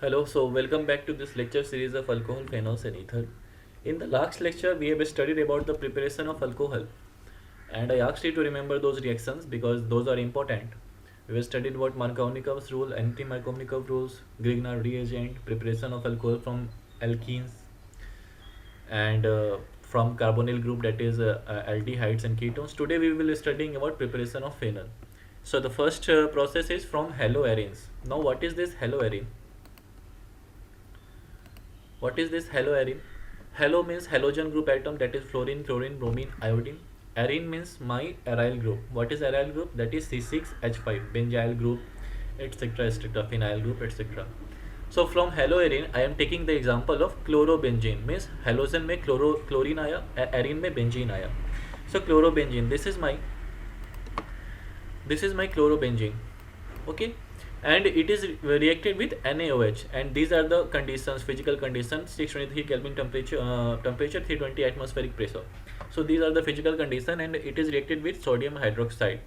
Hello, so welcome back to this lecture series of alcohol, phenols and ether. In the last lecture, we have studied about the preparation of alcohol and I asked you to remember those reactions because those are important. We have studied about Markovnikov's rule, anti-Markovnikov rules, Grignard reagent, preparation of alcohol from alkenes and from carbonyl group, that is aldehydes and ketones. Today we will be studying about preparation of phenol. So the first process is from haloarenes. Now what is this haloarene? What is this haloarene? Halo means halogen group atom, that is fluorine, chlorine, bromine, iodine. Arene means my aryl group. What is aryl group? That is C6H5, benzyl group, etc. etc. phenyl group, etc. So from haloarene, I am taking the example of chlorobenzene. Means halogen में chlorine आया, arene में benzene आया. So chlorobenzene. This is my chlorobenzene. Okay, and it is reacted with NaOH, and these are the conditions, physical conditions: 623 Kelvin temperature, 320 atmospheric pressure. So these are the physical condition, and it is reacted with sodium hydroxide.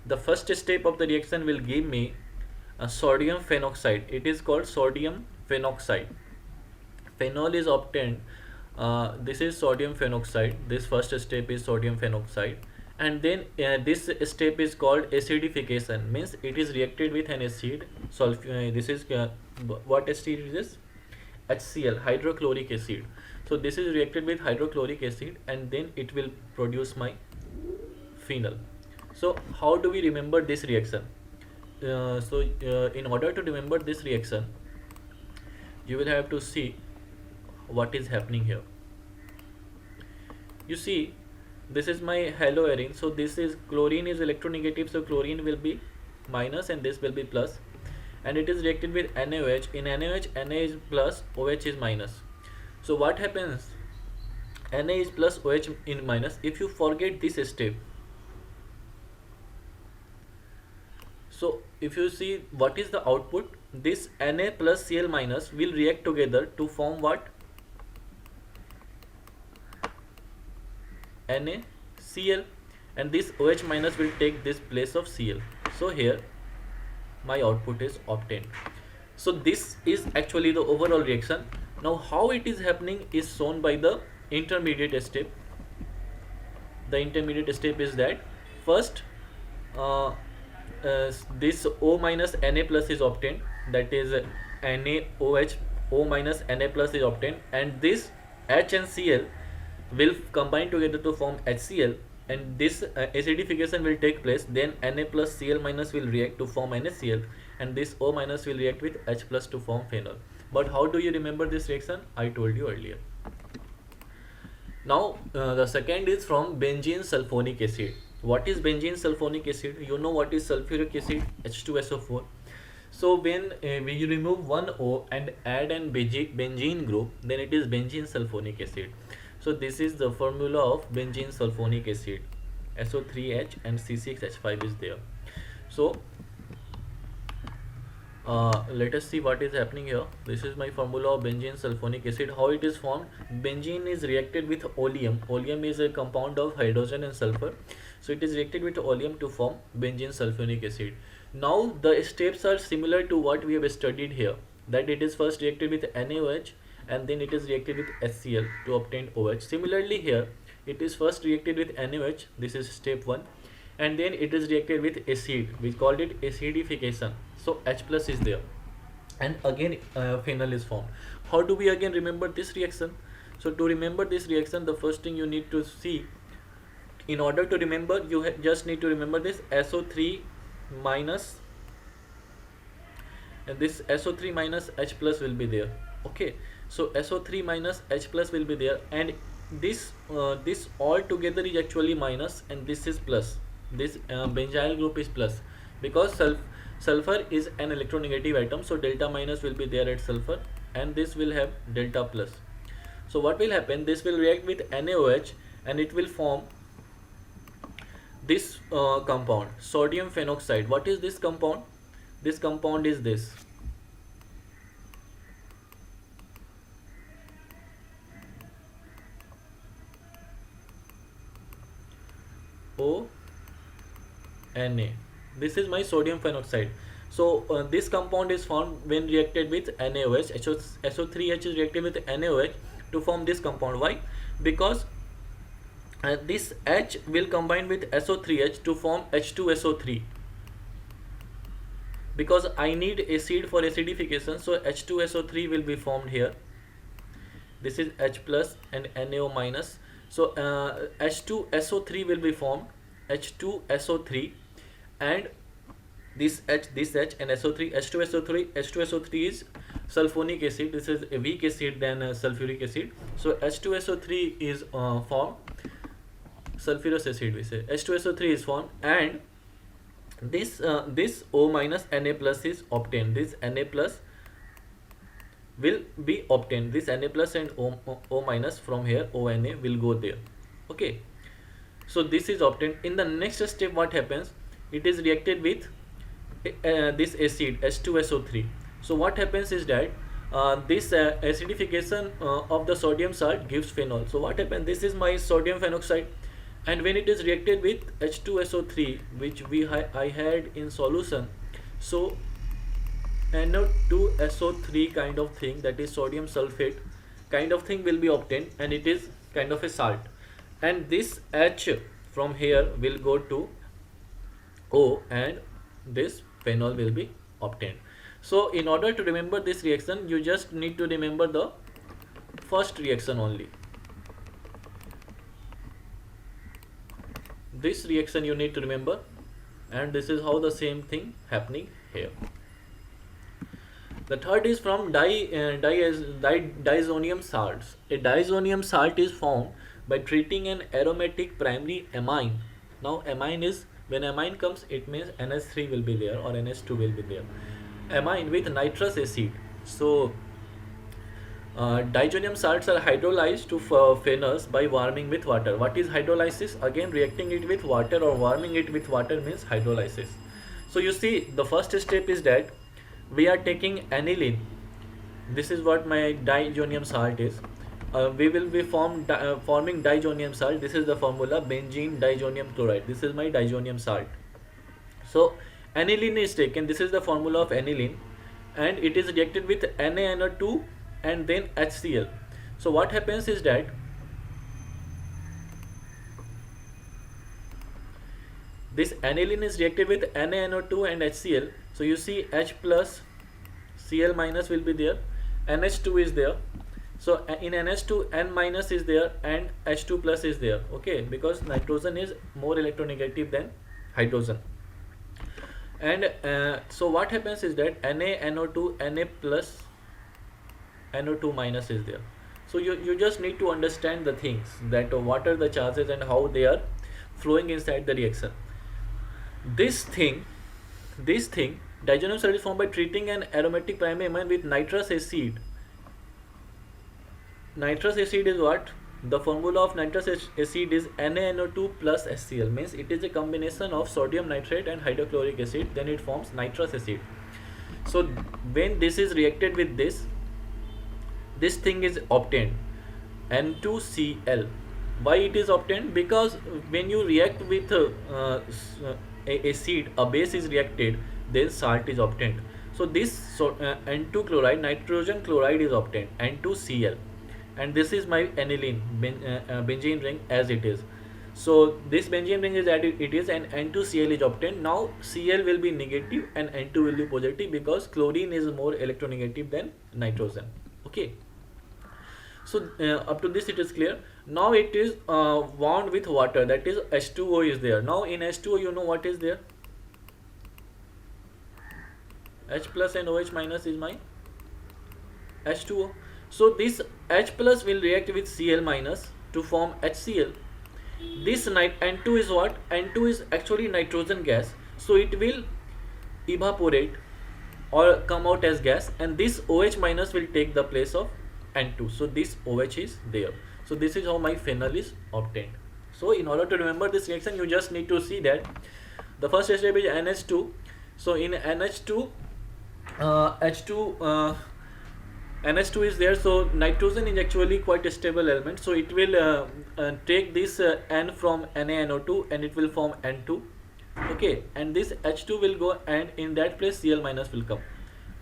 The first step of the reaction will give me a sodium phenoxide. It is called sodium phenoxide. Phenol is obtained. This is sodium phenoxide. This first step is sodium phenoxide, and then this step is called acidification. Means it is reacted with an acid. This is what acid is this? HCl, hydrochloric acid. So this is reacted with hydrochloric acid, and then it will produce my phenol. So how do we remember this reaction? In order to remember this reaction, you will have to see what is happening here. You see, this is my haloarene. So this is chlorine is electronegative, so chlorine will be minus and this will be plus, and it is reacted with NaOH. In NaOH, Na is plus, OH is minus. So what happens? Na is plus, OH in minus. If you forget this step, so if you see what is the output, this Na plus Cl minus will react together to form what? NaCl, and this OH minus will take this place of Cl. So here my output is obtained. So this is actually the overall reaction. Now how it is happening is shown by the intermediate step. The intermediate step is that first this O minus Na plus is obtained, that is NaOH, O minus Na plus is obtained, and this H and Cl will combine together to form HCl, and this acidification will take place. Then Na plus Cl minus will react to form NaCl, and this O minus will react with H plus to form phenol. But how do you remember this reaction? I told you earlier. Now the second is from benzene sulfonic acid. What is benzene sulfonic acid? You know what is sulfuric acid? H2SO4. So when we remove one O and add an benzene group, then it is benzene sulfonic acid. So this is the formula of benzene sulfonic acid. SO3H and C6H5 is there. So let us see what is happening here. This is my formula of benzene sulfonic acid. How it is formed? Benzene is reacted with oleum. Oleum is a compound of hydrogen and sulfur. So it is reacted with oleum to form benzene sulfonic acid. Now the steps are similar to what we have studied here. That it is first reacted with NaOH, and then it is reacted with HCl to obtain OH. Similarly here, it is first reacted with NaOH. This is step 1, and then it is reacted with acid. We called it acidification. So H plus is there, and again phenol is formed. How do we again remember this reaction? So to remember this reaction, the first thing you need to see, in order to remember, you just need to remember this SO3 minus, and this SO3 minus H plus will be there. Okay, so SO3 minus H plus will be there, and this all together is actually minus, and this is plus. This benzyl group is plus, because sulfur is an electronegative atom, so delta minus will be there at sulfur, and this will have delta plus. So what will happen? This will react with NaOH, and it will form this compound, sodium phenoxide. What is this compound? This compound is this. O Na. This is my sodium phenoxide. So this compound is formed when reacted with NaOH. SO3H is reacted with NaOH to form this compound. Why? Because this H will combine with SO3H to form H2SO3. Because I need acid for acidification, so H2SO3 will be formed here. This is H plus and NaO minus. So H2SO3 will be formed, H2SO3, and this H and SO3, H2SO3 is sulfonic acid. This is a weak acid than sulfuric acid. So H2SO3 is formed, sulfurous acid we say. H2SO3 is formed, and this O minus Na plus is obtained. This Na plus will be obtained. This Na plus and O minus from here, ONa will go there. Okay. So this is obtained. In the next step, what happens? It is reacted with this acid H2SO3. So what happens is that this acidification of the sodium salt gives phenol. So what happens? This is my sodium phenoxide, and when it is reacted with H2SO3, which I had in solution, so NO2SO3 kind of thing, that is sodium sulfate kind of thing, will be obtained, and it is kind of a salt. And this H from here will go to O, and this phenol will be obtained. So in order to remember this reaction, you just need to remember the first reaction only. This reaction you need to remember, and this is how the same thing happening here. The third is from diazonium salts. A diazonium salt is formed by treating an aromatic primary amine. Now amine is, when amine comes, it means NH3 will be there or NH2 will be there. Amine with nitrous acid. So diazonium salts are hydrolyzed to phenols by warming with water. What is hydrolysis? Again, reacting it with water or warming it with water means hydrolysis. So you see, the first step is that we are taking aniline. This is what my diazonium salt is. We will be forming diazonium salt. This is the formula, benzene diazonium chloride. This is my diazonium salt. So aniline is taken. This is the formula of aniline, and it is reacted with NaNO2 and then HCl. So what happens is that this aniline is reacted with NaNO2 and HCl. So you see H plus, Cl minus will be there, NH2 is there. So in NH2, N minus is there and H2 plus is there. Okay, because nitrogen is more electronegative than hydrogen. And so what happens is that NaNO2, Na plus, NO2 minus is there. So you just need to understand the things, that what are the charges and how they are flowing inside the reaction. This thing, diazonium salt is formed by treating an aromatic primary amine with nitrous acid. Nitrous acid is what? The formula of nitrous acid is NaNO2 plus HCl, means it is a combination of sodium nitrate and hydrochloric acid, then it forms nitrous acid. So when this is reacted with this thing is obtained, N2Cl. Why it is obtained? Because when you react with acid, a base is reacted, then salt is obtained. So this N2 chloride, nitrogen chloride is obtained, N2Cl, and this is my aniline, benzene ring as it is. So this benzene ring is added, it is, and N2Cl is obtained. Now Cl will be negative and N2 will be positive, because chlorine is more electronegative than nitrogen. Okay. So up to this it is clear. Now it is bound with water, that is H2O is there. Now in H2O, you know what is there? H plus and OH minus is my H2O. So this H plus will react with Cl minus to form HCl. This N2 is what? N2 is actually nitrogen gas. So it will evaporate or come out as gas, and this OH minus will take the place of N2. So this OH is there. So this is how my phenol is obtained. So in order to remember this reaction, you just need to see that the first step is NH2. So in NH2, NH2 is there. So nitrogen is actually quite a stable element. So it will take this N from NaNO2 and it will form N2. Okay, and this H2 will go, and in that place Cl minus will come.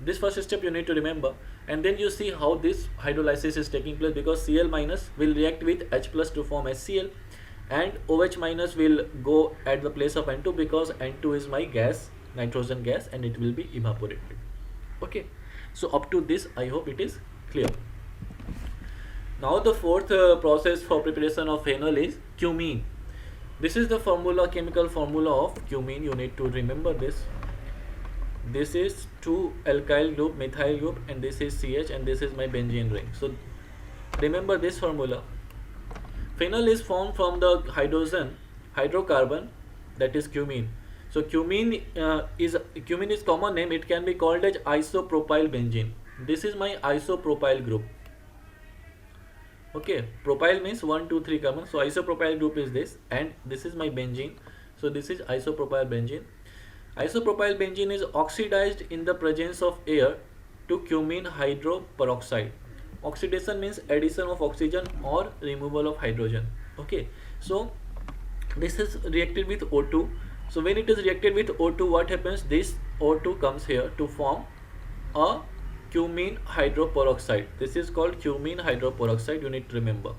This first step you need to remember, and then you see how this hydrolysis is taking place, because Cl minus will react with H plus to form HCl, and OH minus will go at the place of N2, because N2 is my gas, nitrogen gas, and it will be evaporated. Okay, so up to this I hope it is clear. Now the fourth process for preparation of phenol is cumene. This is the formula, chemical formula of cumene. You need to remember this. This is 2 alkyl group, methyl group, and this is CH, and this is my benzene ring. So remember this formula. Phenol is formed from the hydrocarbon, that is cumene. So cumene is common name. It can be called as isopropyl benzene. This is my isopropyl group. Okay, propyl means 1 2 3 carbon, so isopropyl group is this, and this is my benzene. So this is isopropyl benzene. Isopropyl benzene is oxidized in the presence of air to cumene hydroperoxide. Oxidation means addition of oxygen or removal of hydrogen. Okay, so this is reacted with O2. So when it is reacted with O2, what happens? This O2 comes here to form a cumene hydroperoxide. This is called cumene hydroperoxide, you need to remember.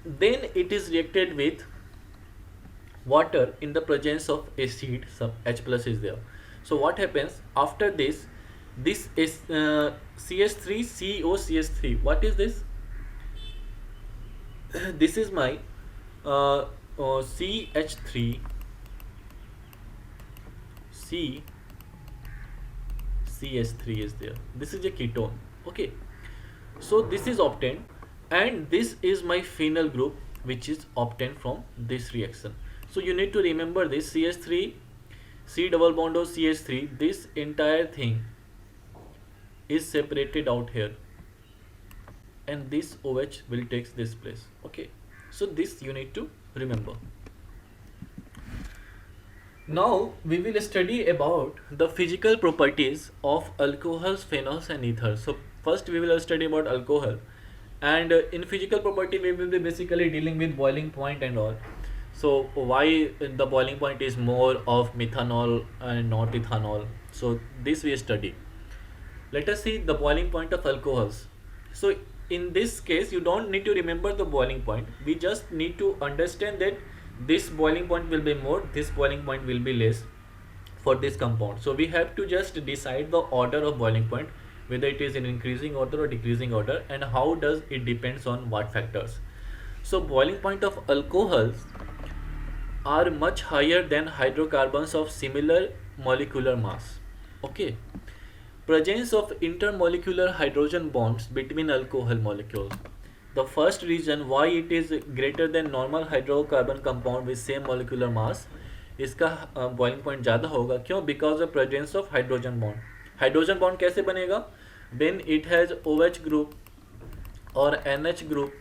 Then it is reacted with water in the presence of acid, some H plus is there. So what happens after this? This is CH3COCH3. What is this? This is my CH3 CH3 is there. This is a ketone. Okay, so this is obtained, and this is my phenyl group, which is obtained from this reaction. So you need to remember this CH3 C double bond of CH3. This entire thing is separated out here, and this OH will take this place. Okay, so this you need to remember. Now we will study about the physical properties of alcohols, phenols, and ethers. So first we will study about alcohol, and in physical property we will be basically dealing with boiling point and all. So why the boiling point is more of methanol and not ethanol? So this we study. Let us see the boiling point of alcohols. So in this case you don't need to remember the boiling point. We just need to understand that this boiling point will be more, this boiling point will be less for this compound. So we have to just decide the order of boiling point, whether it is in increasing order or decreasing order, and how does it depends on what factors. So boiling point of alcohols are much higher than hydrocarbons of similar molecular mass. Okay, presence of intermolecular hydrogen bonds between alcohol molecules. The first reason why it is greater than normal hydrocarbon compound with same molecular mass, इसका boiling point ज़्यादा होगा. क्यों? Because of presence of hydrogen bond. Hydrogen bond कैसे बनेगा? When it has OH group or NH group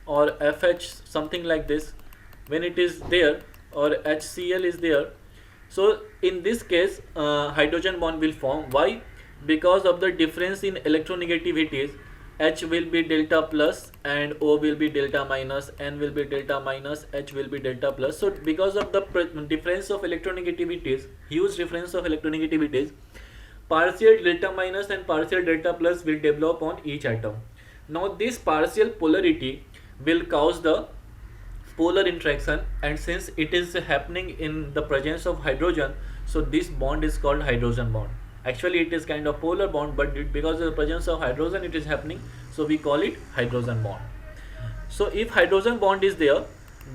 or FH, something like this, when it is there, or HCl is there, so in this case hydrogen bond will form. Why? Because of the difference in electronegativities. H will be delta plus and O will be delta minus, N will be delta minus, H will be delta plus. So because of the difference of electronegativities, huge difference of electronegativities, partial delta minus and partial delta plus will develop on each atom. Now this partial polarity will cause the polar interaction, and since it is happening in the presence of hydrogen, so this bond is called hydrogen bond. Actually it is kind of polar bond, but because of the presence of hydrogen it is happening, so we call it hydrogen bond. So if hydrogen bond is there,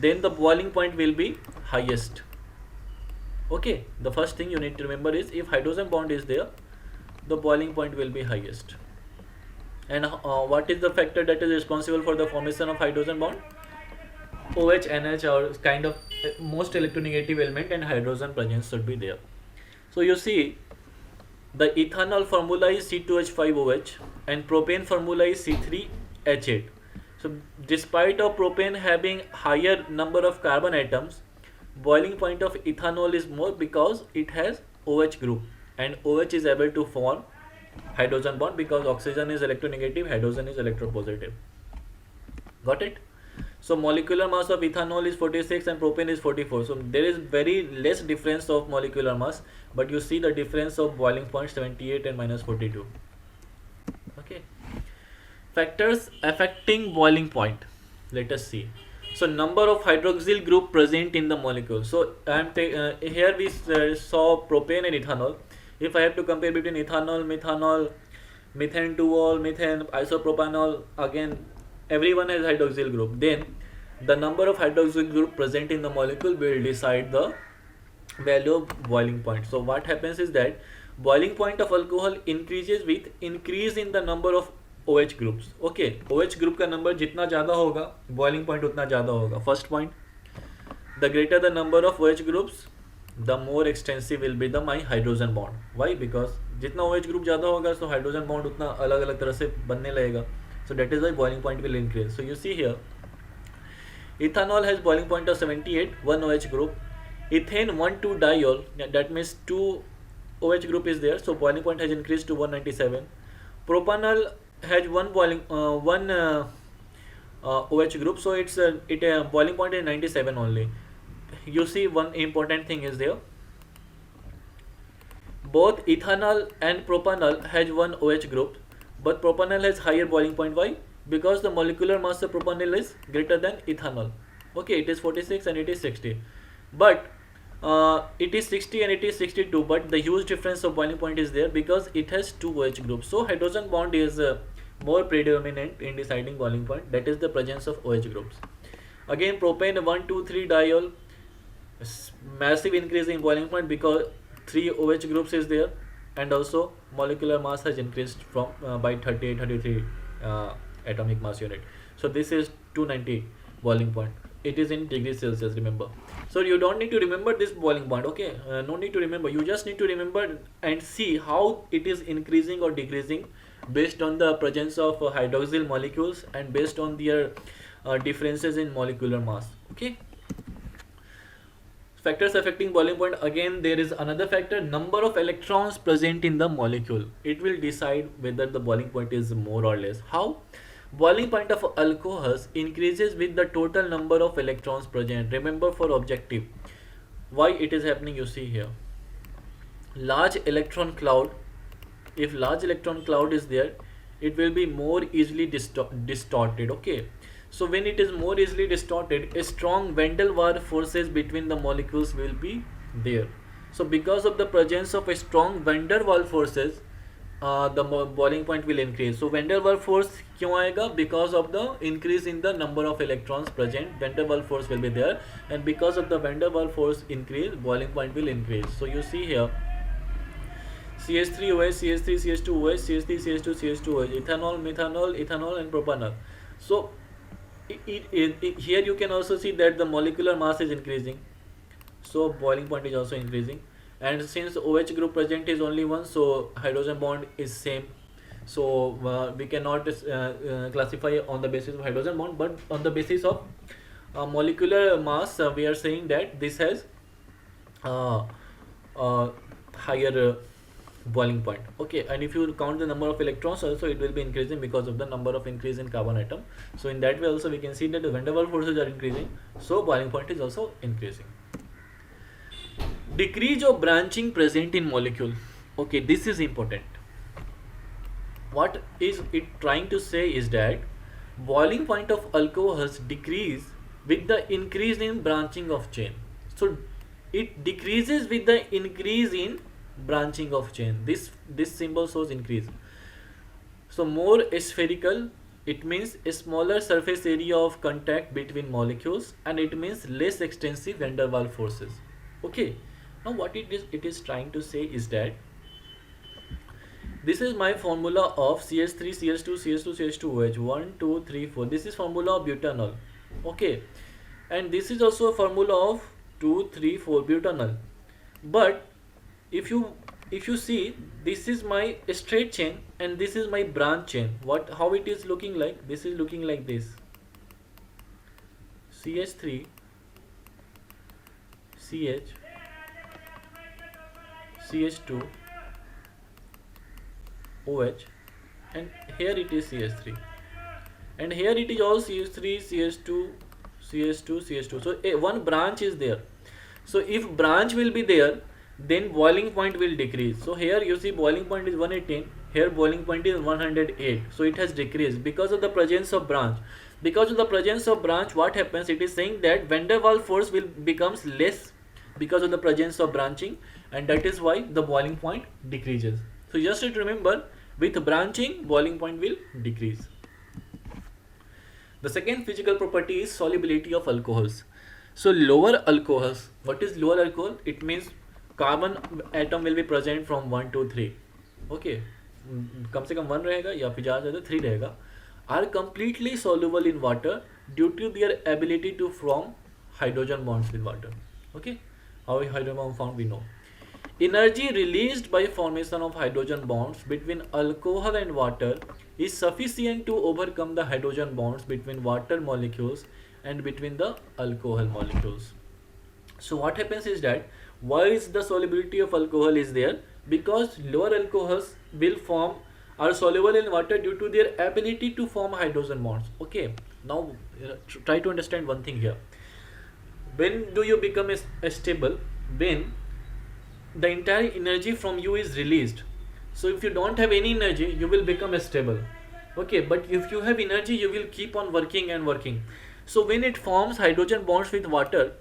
then the boiling point will be highest. Okay, the first thing you need to remember is if hydrogen bond is there, the boiling point will be highest. And what is the factor that is responsible for the formation of hydrogen bond? OH, NH, or kind of most electronegative element, and hydrogen presence should be there. So you see, the ethanol formula is C2H5OH and propane formula is C3H8. So despite of propane having higher number of carbon atoms, boiling point of ethanol is more because it has OH group, and OH is able to form hydrogen bond because oxygen is electronegative, hydrogen is electropositive. Got it? So molecular mass of ethanol is 46 and propane is 44. So there is very less difference of molecular mass, but you see the difference of boiling point 78 and minus 42. Okay. Factors affecting boiling point. Let us see. So number of hydroxyl group present in the molecule. So here we saw propane and ethanol. If I have to compare between ethanol, methanol, methane 2-ol, methane, isopropanol, again everyone has hydroxyl group. Then the number of hydroxyl group present in the molecule will decide the value of boiling point. So what happens is that boiling point of alcohol increases with increase in the number of OH groups. Okay, OH group का number जितना ज़्यादा होगा boiling point उतना ज़्यादा होगा. First point, the greater the number of OH groups, the more extensive will be the my hydrogen bond. Why? Because जितना OH group ज़्यादा होगा so hydrogen bond उतना अलग अलग तरह से बनने लगेगा. So that is why boiling point will increase. So you see here, ethanol has boiling point of 78, one OH group. Ethane 1,2-diol, that means 2 OH group is there, so boiling point has increased to 197. Propanol has one OH group, so it's boiling point is 97 only. You see, one important thing is there. Both ethanol and propanol has one OH group, but propanol has higher boiling point. Why? Because the molecular mass of propanol is greater than ethanol. Okay, it is 46 and it is 60, but it is 60 and it is 62, but the huge difference of boiling point is there because it has two OH groups. So hydrogen bond is more predominant in deciding boiling point, that is the presence of OH groups. Again, propane 1,2,3-diol, massive increase in boiling point because 3 OH groups is there, and also molecular mass has increased from by 33 atomic mass unit. So this is 290 boiling point. It is in degrees Celsius, remember. So you don't need to remember this boiling point, okay? No need to remember. You just need to remember and see how it is increasing or decreasing based on the presence of hydroxyl molecules and based on their differences in molecular mass. Okay. Factors affecting boiling point. Again, there is another factor: number of electrons present in the molecule. It will decide whether the boiling point is more or less. How? Boiling point of alcohols increases with the total number of electrons present. Remember, for objective, why it is happening, you see here. Large electron cloud, if large electron cloud is there, it will be more easily distorted. Okay, so when it is more easily distorted, a strong van der Waals forces between the molecules will be there. So because of the presence of a strong van der Waals forces, the boiling point will increase. So van der Waals force क्यों आएगा? Because of the increase in the number of electrons present, van der Waals force will be there, and because of the van der Waals force increase, boiling point will increase. So you see here, CH3OH, CH3, CH2OH, CH3, CH2, CH2OH, ethanol, methanol, ethanol, and propanol. So here you can also see that the molecular mass is increasing, so boiling point is also increasing. And since OH group present is only one, so hydrogen bond is same. So we cannot classify on the basis of hydrogen bond, but on the basis of molecular mass, we are saying that this has higher boiling point. Okay, and if you count the number of electrons also, it will be increasing because of the number of increase in carbon atom. So in that way also we can see that the van der Waals forces are increasing, so boiling point is also increasing. Decrease of branching present in molecule. Okay, this is important. What is it trying to say is that boiling point of alcohols decrease with the increase in branching of chain. So it decreases with the increase in branching of chain. This symbol shows increase. So more spherical, it means a smaller surface area of contact between molecules, and it means less extensive van der Waals forces. Okay, now what it is trying to say is that this is my formula of CH3, CH2, CH2, CH2OH, 1, 2, 3, 4. This is formula of butanol. Okay, and this is also a formula of 2, 3, 4 butanol. But if you see, this is my straight chain and this is my branch chain. How it is looking like? This is looking like this: CH3, CH, CH2, OH, and here it is CH3. and here it is all CH3, CH2, CH2, CH2. So one branch is there. So if branch will be there, then boiling point will decrease. So here you see boiling point is 118, here boiling point is 108. So it has decreased because of the presence of branch. Because of the presence of branch, what happens? It is saying that van der Waals force will becomes less because of the presence of branching, and that is why the boiling point decreases. So just to remember, with branching, boiling point will decrease. The second physical property is solubility of alcohols. So lower alcohols, what is lower alcohol? It means carbon atom will be present from 1 to 3. Okay, कम से कम 1 रहेगा या फिर ज़्यादा से ज़्यादा 3 रहेगा. Are completely soluble in water due to their ability to form hydrogen bonds with water. Okay, how hydrogen bond found we know. Energy released by formation of hydrogen bonds between alcohol and water is sufficient to overcome the hydrogen bonds between water molecules and between the alcohol molecules. So what happens is that, why is the solubility of alcohol is there? Because lower alcohols will form, are soluble in water due to their ability to form hydrogen bonds. Okay, now try to understand one thing here. When do you become a stable? When the entire energy from you is released. So if you don't have any energy, you will become stable. Okay, but if you have energy, you will keep on working and working. So when it forms hydrogen bonds with water,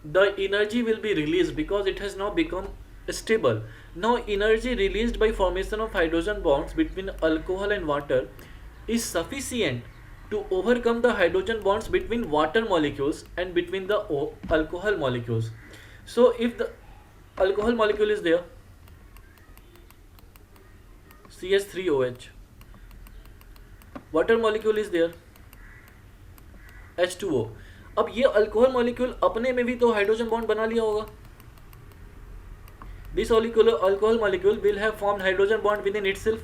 the energy will be released because it has now become stable. Now energy released by formation of hydrogen bonds between alcohol and water is sufficient to overcome the hydrogen bonds between water molecules and between the alcohol molecules. So if the alcohol molecule is there, CH3OH, water molecule is there, H2O. अब ये alcohol molecule अपने में भी तो hydrogen bond बना लिया होगा. This alcohol molecule will have formed hydrogen bond within itself,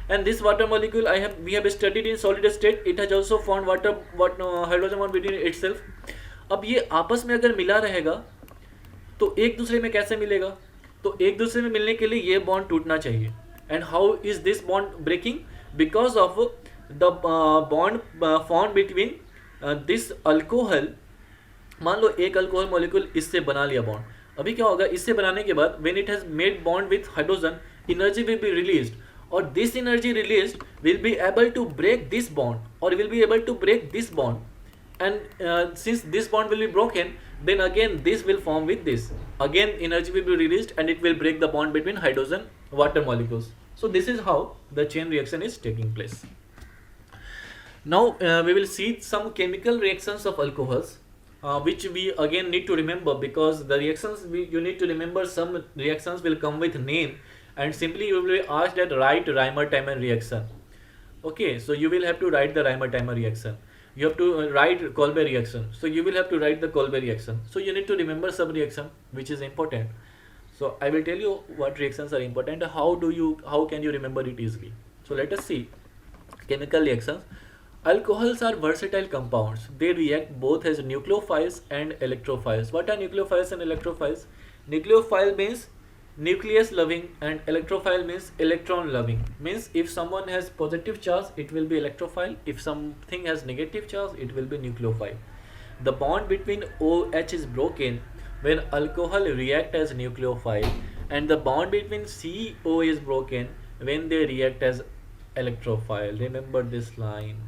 and this water molecule we have studied in solid state. It has also formed hydrogen bond within itself. अब ये आपस में अगर मिला रहेगा तो एक दूसरे में कैसे मिलेगा? तो एक दूसरे में मिलने के लिए ये बॉन्ड टूटना चाहिए. And how is this bond breaking? Because of the bond formed between this alcohol. मान लो एक अल्कोहल मॉलिक्यूल इससे बना लिया बॉन्ड. अभी क्या होगा? इससे बनाने के बाद when it has made bond with hydrogen, energy will be released, or this energy released will be able to break this bond, or will be able to break this bond. And since this bond will be broken, then again this will form with this. Again energy will be released and it will break the bond between hydrogen water molecules. So this is how the chain reaction is taking place. Now we will see some chemical reactions of alcohols, which we again need to remember, because the reactions you need to remember. Some reactions will come with name, and simply you will be asked that write Reimer-Tiemann reaction. Okay, so you will have to write the Reimer-Tiemann reaction. You have to write Kolbe reaction. So you will have to write the Kolbe reaction. So you need to remember some reaction which is important. So I will tell you what reactions are important. How can you remember it easily? So let us see chemical reactions. Alcohols are versatile compounds. They react both as nucleophiles and electrophiles. What are nucleophiles and electrophiles? Nucleophile means nucleus loving, and electrophile means electron loving. Means if someone has positive charge, it will be electrophile. If something has negative charge, it will be nucleophile. The bond between OH is broken when alcohol react as nucleophile, and the bond between CO is broken when they react as electrophile. Remember this line.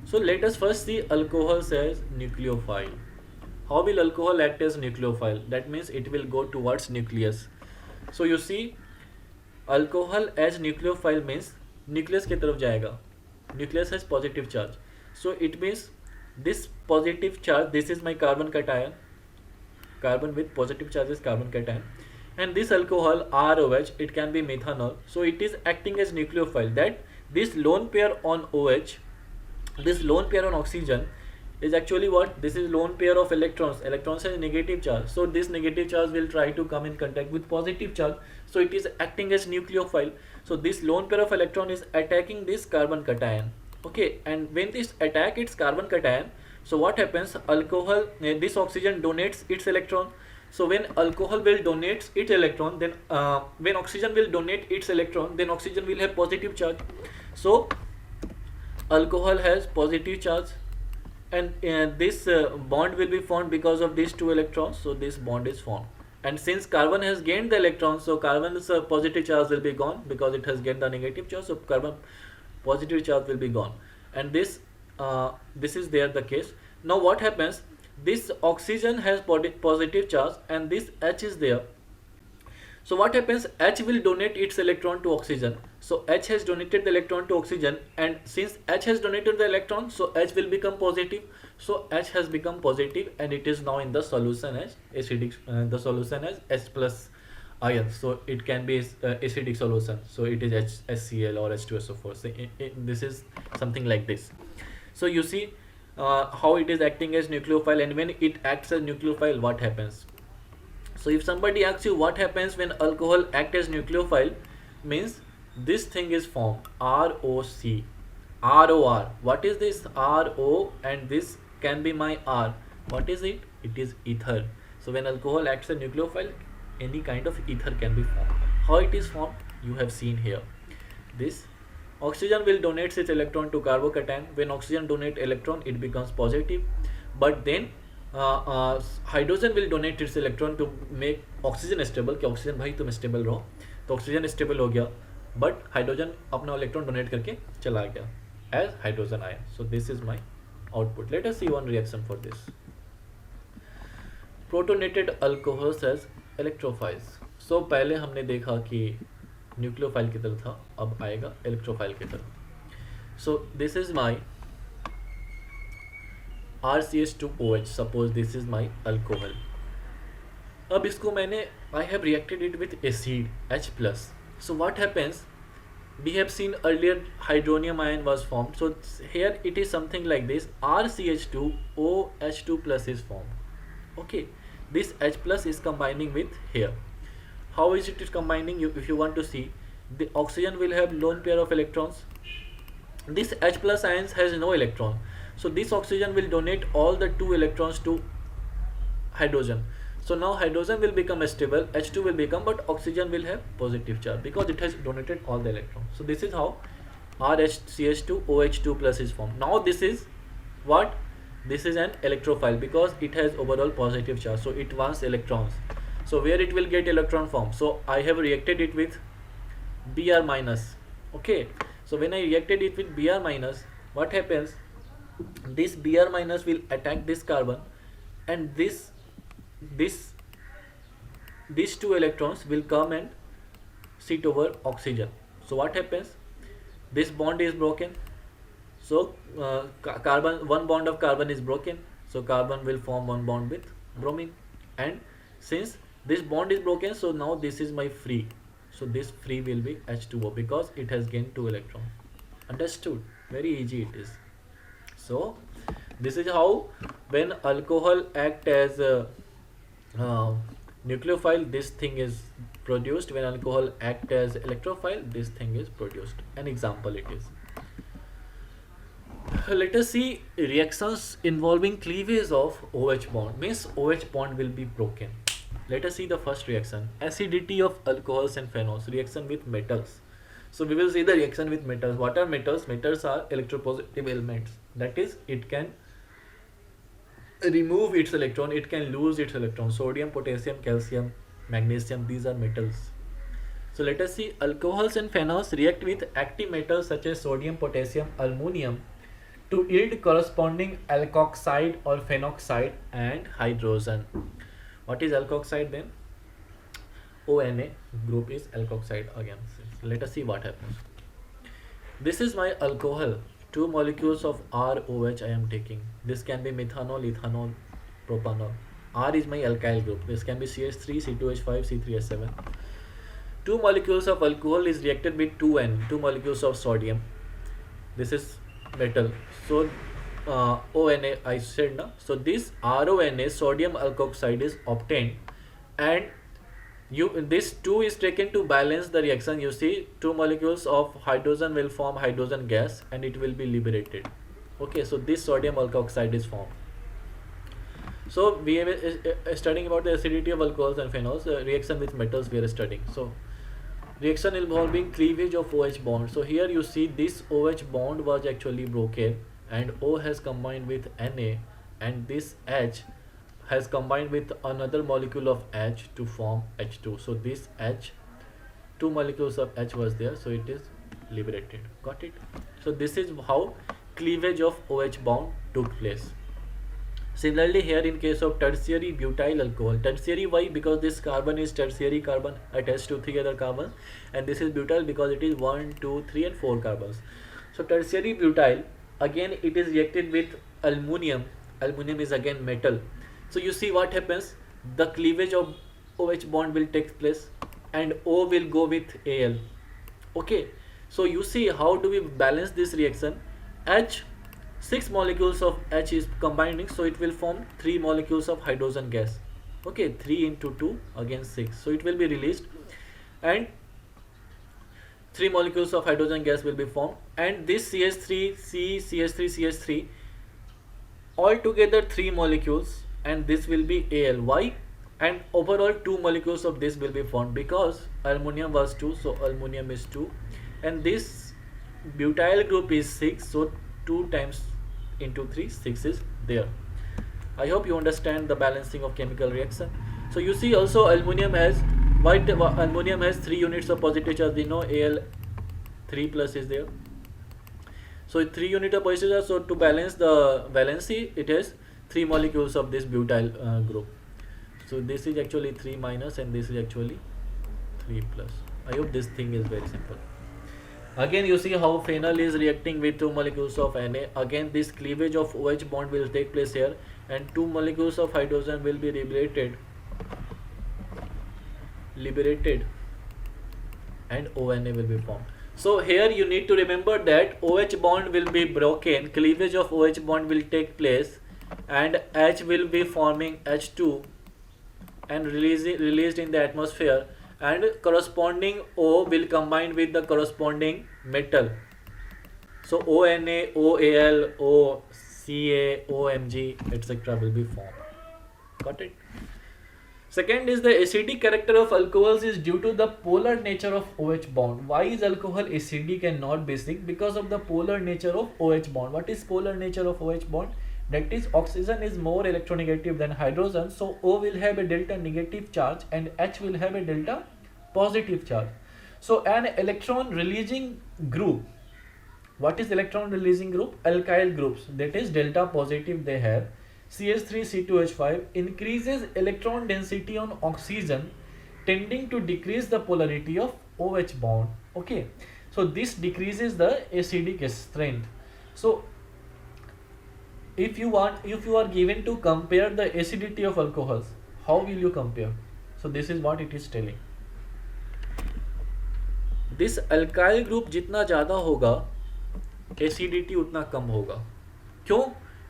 So let us first see alcohols as nucleophile. How will alcohol act as nucleophile? That means it will go towards nucleus. So you see, alcohol as nucleophile means nucleus की तरफ जाएगा. Nucleus has positive charge. So it means this positive charge, this is my carbon cation. Carbon with positive charge is carbon cation. And this alcohol ROH, it can be methanol. So it is acting as nucleophile. That this lone pair on OH, this lone pair on oxygen is actually what? This is lone pair of electrons. Electrons has negative charge. So this negative charge will try to come in contact with positive charge. So it is acting as nucleophile. So this lone pair of electron is attacking this carbon cation. Okay, and when this attack its carbon cation, So what happens? Alcohol, this oxygen donates its electron. So when alcohol will donate its electron, then when oxygen will donate its electron, then oxygen will have positive charge. So alcohol has positive charge, and this bond will be formed because of these two electrons. So this bond is formed, and since carbon has gained the electron, so carbon's positive charge will be gone because it has gained the negative charge. So carbon positive charge will be gone, and this is there the case. Now what happens? This oxygen has positive charge, and this H is there. So what happens? H will donate its electron to oxygen. So H has donated the electron to oxygen, and since H has donated the electron, so H will become positive. So H has become positive, and it is now in the solution as acidic. The solution as H plus ion. So it can be acidic solution. So it is HCl or H2SO4. So this is something like this. So you see how it is acting as nucleophile, and when it acts as nucleophile, what happens? So if somebody asks you what happens when alcohol act as nucleophile, means this thing is formed, ROC, ROR. What is this RO, and this can be my R? What is it? It is ether. So when alcohol acts as nucleophile, any kind of ether can be formed. How it is formed? You have seen here. This oxygen will donate its electron to carbocation. When oxygen donate electron, it becomes positive. But then hydrogen will donate its electron to make oxygen stable, कि oxygen भाई तुम stable रहो, तो oxygen stable हो गया, but hydrogen अपना electron donate करके चला गया as hydrogen ion. So this is my output. Let us see one reaction for this. Protonated alcohols as electrophiles. So पहले हमने देखा कि न्यूक्लियोफाइल की तरह था, अब आएगा इलेक्ट्रोफाइल की तरह. So this is my RCH2OH. Suppose this is my alcohol. अब इसको मैंने I have reacted it with acid H plus. So what happens? We have seen earlier hydronium ion was formed. So here it is something like this. RCH2OH2 plus is formed. Okay, this H plus is combining with here. How is it combining? If you want to see, the oxygen will have lone pair of electrons. This H plus ions has no electron. So this oxygen will donate all the 2 electrons to hydrogen. So now hydrogen will become stable, H2 will become, but oxygen will have positive charge because it has donated all the electrons. So this is how RHCH2OH2 plus is formed. Now this is what? This is an electrophile because it has overall positive charge. So it wants electrons. So where it will get electron form? So I have reacted it with Br minus. Okay. So when I reacted it with Br minus, what happens? This Br minus will attack this carbon, and these 2 electrons will come and sit over oxygen. So what happens? This bond is broken. So carbon, one bond of carbon is broken. So carbon will form one bond with bromine, and since this bond is broken, so now this is my free. So this free will be H2O because it has gained 2 electrons. Understood? Very easy it is. So this is how when alcohol act as a nucleophile, this thing is produced. When alcohol act as electrophile, this thing is produced. An example it is. Let us see reactions involving cleavage of OH bond. Means OH bond will be broken. Let us see the first reaction. Acidity of alcohols and phenols. Reaction with metals. So we will see the reaction with metals. What are metals? Metals are electropositive elements. That is, it can remove its electron, it can lose its electron. Sodium, potassium, calcium, magnesium, these are metals. So let us see. Alcohols and phenols react with active metals such as sodium, potassium, aluminum to yield corresponding alkoxide or phenoxide and hydrogen. What is alkoxide then? ONA group is alkoxide again. Let us see what happens. This is my alcohol. 2 molecules of ROH I am taking. This can be methanol, ethanol, propanol. R is my alkyl group. This can be CH3, C2H5, C3H7. 2 molecules of alcohol is reacted with 2N, 2 molecules of sodium. This is metal. So ONA I said na. So this RONA, sodium alkoxide, is obtained, and this 2 is taken to balance the reaction. You see 2 molecules of hydrogen will form hydrogen gas and it will be liberated. Okay, so this sodium alkoxide is formed. So we are studying about the acidity of alcohols and phenols, reaction with metals we are studying. So reaction involving cleavage of OH bond. So here you see this OH bond was actually broken and O has combined with Na, and this H has combined with another molecule of H to form H2. So this H, two molecules of H was there, so it is liberated. Got it? So this is how cleavage of OH bond took place. Similarly, here in case of tertiary butyl alcohol, tertiary why? Because this carbon is tertiary carbon attached to three other carbons, and this is butyl because it is 1, 2, 3 and 4 carbons. So tertiary butyl, again it is reacted with aluminum. Aluminum is again metal. So you see what happens, the cleavage of OH bond will take place and O will go with Al. Okay, so you see how do we balance this reaction. H, 6 molecules of H is combining, so it will form 3 molecules of hydrogen gas. Okay, 3 into 2 again 6, so it will be released and 3 molecules of hydrogen gas will be formed, and this CH3 C CH3 CH3 all together 3 molecules, and this will be Al. Why? And overall 2 molecules of this will be formed because aluminum was 2, so aluminum is 2, and this butyl group is 6, so 2 times into 3, 6 is there. I hope you understand the balancing of chemical reaction. So you see also aluminum has, why aluminum has 3 units of positive charge. We know Al 3 plus is there, so 3 unit of positive charge. So to balance the valency, it has 3 molecules of this butyl group. So this is actually 3 minus and this is actually 3 plus. I hope this thing is very simple. Again you see how phenol is reacting with 2 molecules of Na. Again this cleavage of OH bond will take place here, and 2 molecules of hydrogen will be liberated and ONA will be formed. So here you need to remember that OH bond will be broken, cleavage of OH bond will take place, and H will be forming H2 and released in the atmosphere, and corresponding O will combine with the corresponding metal. So ONA, OAl, OCa, OMg, etc. will be formed. Got it? Second is the acidic character of alcohols is due to the polar nature of OH bond. Why is alcohol acidic and not basic? Because of the polar nature of OH bond. What is polar nature of OH bond? That is, oxygen is more electronegative than hydrogen, so O will have a delta negative charge and H will have a delta positive charge. So an electron releasing group, what is electron releasing group? Alkyl groups, that is delta positive they have. CH3C2H5 increases electron density on oxygen, tending to decrease the polarity of OH bond. Okay, so this decreases the acidic strength. So if you are given to compare the acidity of alcohols, how will you compare? So this is what it is telling. This alkyl group जितना ज़्यादा होगा, acidity उतना कम होगा. क्यों?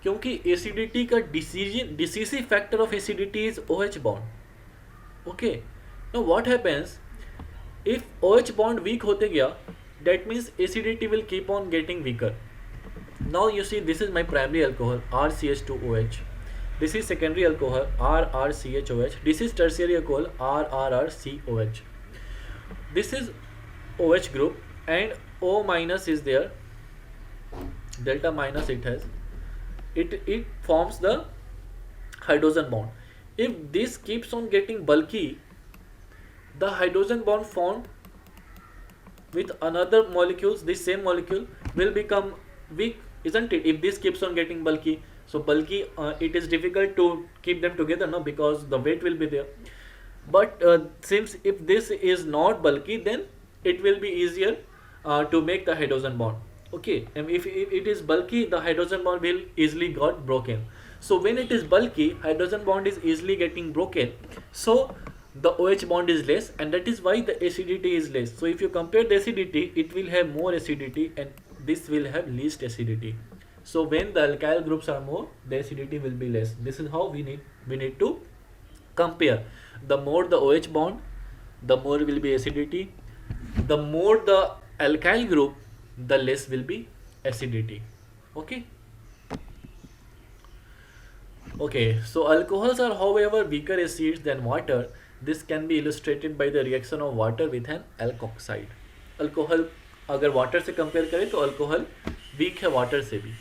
क्योंकि acidity का decisive factor of acidity is OH bond. Okay, now what happens if OH bond weak होते गया, that means acidity will keep on getting weaker. Now you see this is my primary alcohol RCH2OH. This is secondary alcohol RRCHOH. This is tertiary alcohol RRRCOH. This is OH group and O minus is there. Delta minus it has. It forms the hydrogen bond. If this keeps on getting bulky, the hydrogen bond formed with another molecules, this same molecule will become weak, isn't it? If this keeps on getting bulky, so bulky it is difficult to keep them together, no, because the weight will be there. But since if this is not bulky, then it will be easier to make the hydrogen bond. Okay, and if it is bulky, the hydrogen bond will easily got broken. So when it is bulky, hydrogen bond is easily getting broken, so the OH bond is less, and that is why the acidity is less. So if you compare the acidity, it will have more acidity and this will have least acidity. So when the alkyl groups are more, the acidity will be less. This is how we need to compare. The more the OH bond, the more will be acidity. The more the alkyl group, the less will be acidity. Okay. Okay, so alcohols are however weaker acids than water. This can be illustrated by the reaction of water with an alkoxide. Alcohol अगर water से compare करें तो alcohol week है water से भी.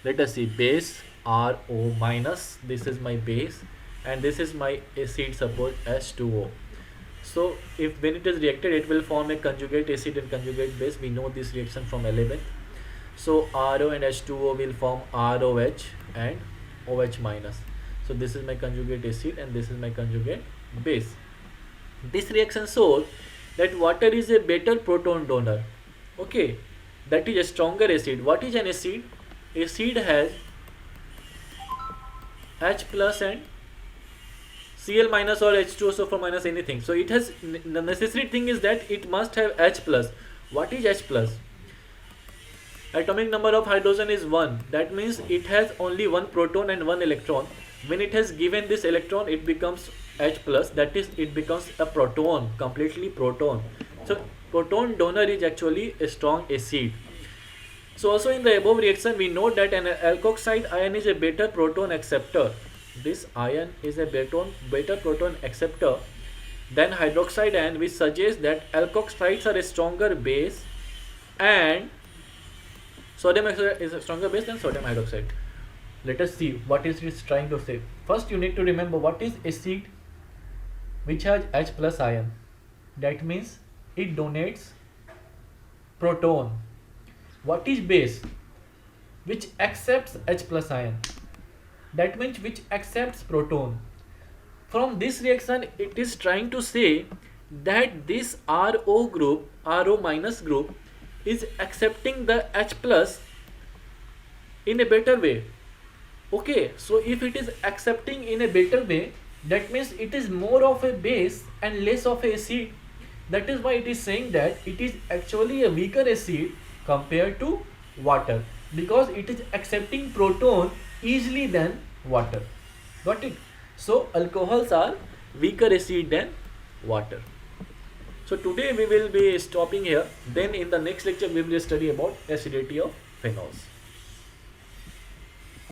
Let us see base RO minus. This is my base and this is my acid, suppose H2O. So if when it is reacted, it will form a conjugate acid and conjugate base. We know this reaction from 11th. So RO and H2O will form ROH and OH minus. So this is my conjugate acid and this is my conjugate base. This reaction shows that water is a better proton donor. Okay, that is a stronger acid. What is an acid? Acid has H plus and Cl minus or H2SO for minus anything. So it has, the necessary thing is that it must have H plus. What is H plus? Atomic number of hydrogen is 1. That means it has only one proton and one electron. When it has given this electron, it becomes H plus. That is, it becomes a proton, completely proton. So proton donor is actually a strong acid. So also in the above reaction, we know that an alkoxide ion is a better proton acceptor. This ion is a better proton acceptor than hydroxide ion, which suggests that alkoxides are a stronger base and sodium hydroxide is a stronger base than sodium hydroxide. Let us see what is it trying to say. First, you need to remember what is acid which has H plus ion. That means it donates proton. What is base? Which accepts H plus ion. That means which accepts proton. From this reaction, it is trying to say that this RO group, RO minus group, is accepting the H plus in a better way. Okay, so if it is accepting in a better way, that means it is more of a base and less of a acid. That is why it is saying that it is actually a weaker acid compared to water, because it is accepting proton easily than water. Got it? So alcohols are weaker acid than water. So today we will be stopping here. Then in the next lecture we will study about acidity of phenols.